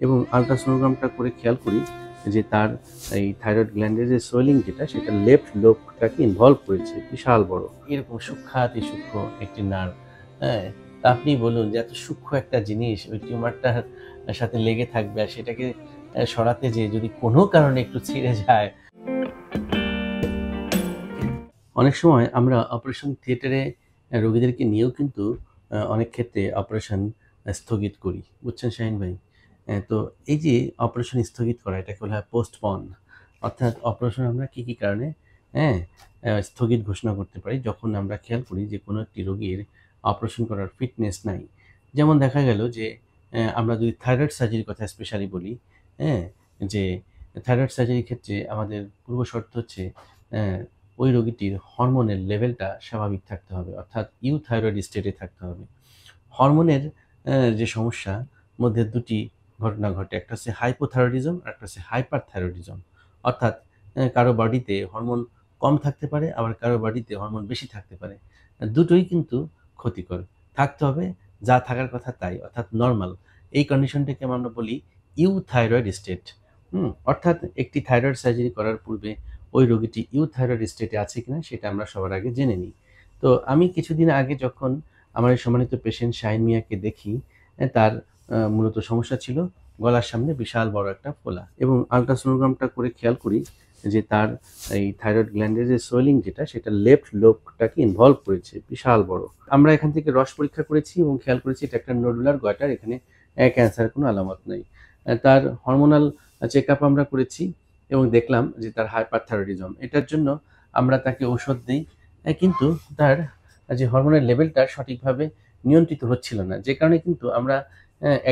এবং আল্ট্রাসোনোগ্রামটা করে খেয়াল করি যে তার এই থাইরয়েড গ্ল্যান্ডের যে সোয়েলিং যেটা সেটা লেফট লোবটাকে ইনভলভ করেছে বিশাল বড়। এরকম সূক্ষ্মাতি সূক্ষ্ম একটি নার্ভ, হ্যাঁ? তা আপনি বলুন যে এত সূক্ষ্ম একটা জিনিস ওই টিউমারটার সাথে লেগে থাকবে আর সেটাকে সরাতে যেয়ে যদি কোনো কারণে একটু ছিঁড়ে যায়। অনেক সময় আমরা অপারেশন থিয়েটারে রোগীদেরকে নিয়েও কিন্তু অনেক ক্ষেত্রে অপারেশন স্থগিত করি। বুঝছেন শাহীন ভাই? তো এই যে অপারেশন স্থগিত করা এটাকে বলা হয় পোস্টপন। অর্থাৎ অপারেশন আমরা কি কারণে হ্যাঁ, স্থগিত ঘোষণা করতে পারি যখন আমরা খেয়াল করি যে কোনো একটি রোগীর অপারেশন করার ফিটনেস নাই। যেমন দেখা গেল যে আমরা যদি থাইরয়েড সার্জারির কথা স্পেশালি বলি, হ্যাঁ? যে থাইরয়েড সার্জারির ক্ষেত্রে আমাদের পূর্ব শর্ত হচ্ছে অ্যা ওই রোগীটির হরমোনের লেভেলটা স্বাভাবিক থাকতে হবে। অর্থাৎ ইউথাইরয়েড স্টেটে থাকতে হবে। হরমোনের যে সমস্যা মধ্যে ২ টি ঘটনা ঘটে। একটা হচ্ছে হাইপোথাইরয়েডিজম আর একটা হচ্ছে হাইপারথাইরয়েডিজম। অর্থাৎ কারো বডিতে হরমোন কম থাকতে পারে, আবার কারো বডিতে হরমোন বেশি থাকতে পারে। দুটোই কিন্তু ক্ষতিকর। থাকতে হবে যা থাকার কথা তাই, অর্থাৎ নরমাল। এই কন্ডিশনটাকে আমরা বলি ইউথাইরয়েড স্টেট। অর্থাৎ একটি থাইরয়েড সার্জারি করার পূর্বে ওই রোগীটি ইউথাইরয়েড স্টেটে আছে কিনা সেটা আমরা সবার আগে জেনে নিই। তো আমি কিছুদিন আগে যখন আমার এই সম্মানিত পেশেন্ট শাহীন মিয়াকে দেখি, তার মূলত সমস্যা ছিল গলার সামনে বিশাল বড় একটা ফোলা এবং আল্ট্রাসোনোগ্রামটা করে খেয়াল করি যে তার এই থাইরয়েড গ্ল্যান্ডের যে সোয়েলিং যেটা সেটা লেফট লোবটাকে ইনভলভ করেছে বিশাল বড়। আমরা এখান থেকে রস পরীক্ষা করেছি এবং খেয়াল করেছি এটা একটা নোডুলার গয়টার, এখানে ক্যান্সারের কোনো আলামত নাই। তার হরমোনাল চেকআপ আমরা করেছি এবং দেখলাম যে তার হাইপারথাইরয়েডিজম। এটার জন্য আমরা তাকে ঔষধ দেই। কিন্তু তার যে হরমোনের লেভেলটা সঠিকভাবে নিয়ন্ত্রিত হচ্ছিল না। যে কারণে কিন্তু আমরা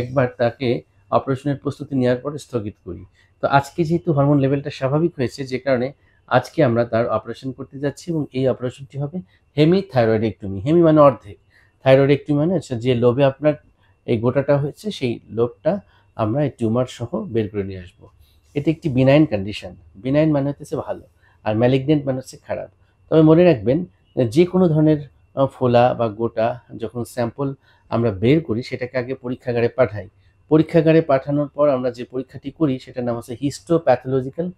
একবার তাকে অপারেশনের প্রস্তুতি নেওয়ার পরে স্থগিত করি। তো আজকে যেহেতু হরমোন লেভেলটা স্বাভাবিক হয়েছে যে কারণে আজকে আমরা তার অপারেশন করতে যাচ্ছি এবং এই অপারেশনটি হবে হেমিথাইরয়েডেক্টমি। হেমি মানে অর্ধেক। থাইরয়েডেক্টমি মানে হচ্ছে যে লোবে আপনার এই গোটাটা হয়েছে সেই লোবটা আমরা এই টিউমার সহ বের করে নিয়ে আসবো। এটি একটি বিনাইন কন্ডিশন। বিনাইন মানে হচ্ছে ভালো। আর ম্যালিগন্যান্ট মানে হচ্ছে খারাপ। তবে মনে রাখবেন যে কোনো ধরনের ফোলা বা গোটা যখন স্যাম্পল আমরা বের করি সেটাকে আগে পরীক্ষাগারে পাঠাই। পরীক্ষাগারে পাঠানোর পর আমরা যে পরীক্ষাটি করি সেটার নাম হচ্ছে হিস্টোপ্যাথোলজিক্যাল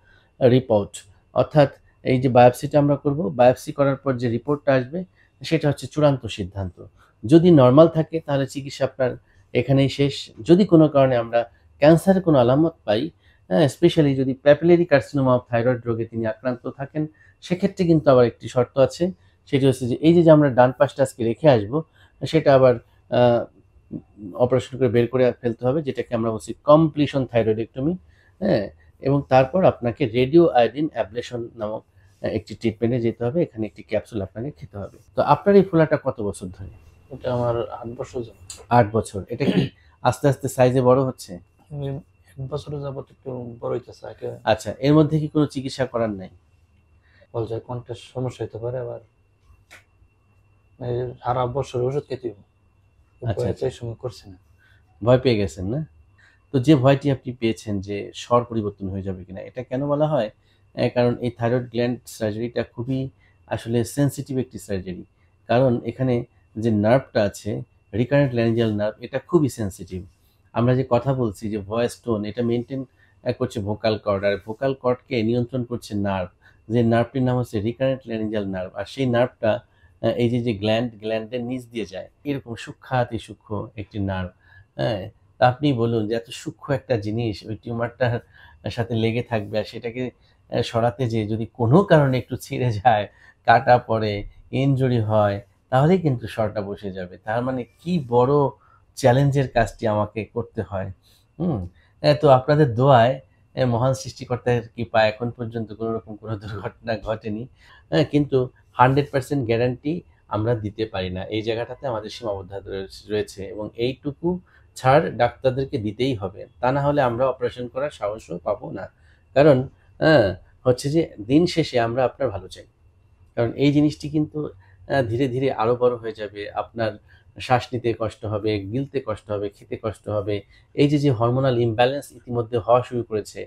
রিপোর্ট। অর্থাৎ এই যে বায়োপসিটা আমরা করব, বায়োপসি করার পর যে রিপোর্টটা আসবে সেটা হচ্ছে চূড়ান্ত সিদ্ধান্ত। যদি নরমাল থাকে তাহলে চিকিৎসা আপনার এখানেই শেষ। যদি কোনো কারণে আমরা ক্যান্সারের কোনো আলামত পাই, হ্যাঁ? স্পেশালি যদি প্যাপিলারি কার্সিনোমা অফ থাইরয়েড রোগে তিনি আক্রান্ত থাকেন, সেক্ষেত্রে কিন্তু আবার একটি শর্ত আছে। সেটি হচ্ছে যে এই যে আমরা ডান পাশটা আজকে রেখে আসবো, সেটা আবার আ অপারেশন করে বের করে ফেলতে হবে, যেটাকে আমরা বলছি কমপ্লিশন থাইরয়েডেক্টমি, হ্যাঁ? এবং তারপর আপনাকে রেডিও আয়োডিন অ্যাবলেশন নামক একটি ট্রিটমেন্টে যেতে হবে। এখানে একটি ক্যাপসুল আপনাকে খেতে হবে। তো আপনার এই ফোলাটা কত বছর ধরে? এটা আমার ৮ বছর যাবত। ৮ বছর। এটা কি আস্তে সাইজে বড় হচ্ছে? আমি ১ বছর যাবত একটু বড় হইতেছে। আগে আচ্ছা, এর মধ্যে কি কোনো চিকিৎসা করার নাই? পর্যায়ে কণ্ঠের সমস্যা হইতে পারে, আবার এই সারা বছর ওষুধ খেতে হইব। আচ্ছা, আচ্ছা। এই সময় করছি না। ভয় পেয়ে গেছেন না? তো যে ভয়টি আপনি পেয়েছেন যে স্বর পরিবর্তন হয়ে যাবে কিনা, এটা কেন বলা হয়? কারণ এই থাইরয়েড গ্ল্যান্ড সার্জারিটা খুবই আসলে সেনসিটিভ একটি সার্জারি। কারণ এখানে যে নার্ভটা আছে, রিকারেন্ট ল্যারিঞ্জিয়াল নার্ভ, এটা খুবই সেনসিটিভ। আমরা যে কথা বলছি যে ভয়েস টোন এটা মেইনটেইন করছে ভোকাল কর্ড, আর ভোকাল কর্ডকে নিয়ন্ত্রণ করছে নার্ভ। যে নার্ভটির নাম হচ্ছে রিকারেন্ট ল্যারিঞ্জিয়াল নার্ভ। আর সেই নার্ভটা এই যে গ্ল্যান্ডের নিচ দিয়ে যায়। এরকম সূক্ষ্মাতি সূক্ষ্ম একটি নার্ভ, হ্যাঁ? তা আপনি বলুন যে এত সূক্ষ্ম একটা জিনিস ওই টিউমারটার সাথে লেগে থাকবে আর সেটাকে সরাতে যেয়ে যদি কোনো কারণে একটু ছিঁড়ে যায়, কাটা পড়ে, ইনজুরি হয়, তাহলেই কিন্তু শরটা বসে যাবে। তার মানে কি বড় চ্যালেঞ্জের কাজটি আমাকে করতে হয়। হুম? তো আপনাদের দোয়ায় মহান সৃষ্টিকর্তার কৃপায় এখন পর্যন্ত কোনোরকম কোনো দুর্ঘটনা ঘটেনি। কিন্তু 100% গ্যারান্টি আমরা দিতে পারি না। এই জায়গাটাতে আমাদের সীমাবদ্ধতা রয়েছে এবং এইটুকু ছাড় ডাক্তারদেরকে দিতেই হবে। তা না হলে আমরা অপারেশন করার সাহসও পাবো না। কারণ হ্যাঁ, হচ্ছে যে দিন শেষে আমরা আপনার ভালো চাই। কারণ এই জিনিসটি কিন্তু ধীরে আরো বড় হয়ে যাবে। আপনার শ্বাস নিতে কষ্ট হবে, গিলতে কষ্ট হবে, খেতে কষ্ট হবে। এই যে হরমোনাল ইমব্যালেন্স ইতিমধ্যে হওয়া শুরু করেছে,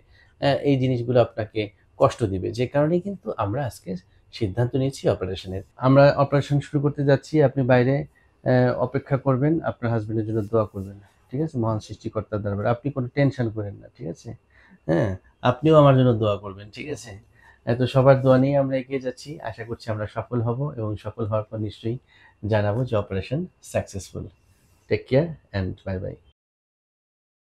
এই জিনিসগুলো আপনাকে কষ্ট দিবে। যে কারণেই কিন্তু আমরা আজকে সিদ্ধান্ত নিয়েছি অপারেশনের। আমরা অপারেশন শুরু করতে যাচ্ছি। আপনি বাইরে অপেক্ষা করবেন। আপনার হাসব্যান্ডের জন্য দোয়া করবেন। ঠিক আছে, মহান সৃষ্টিকর্তার দরবারে। আপনি কোনো টেনশন করেন না, ঠিক আছে? হ্যাঁ, আপনিও আমার জন্য দোয়া করবেন, ঠিক আছে? তো সবার দোয়া নিয়ে আমরা এগিয়ে যাচ্ছি। আশা করছি আমরা সফল হব এবং সফল হওয়ার পর নিশ্চয়ই জানাবো যে operation successful. Take care and bye by.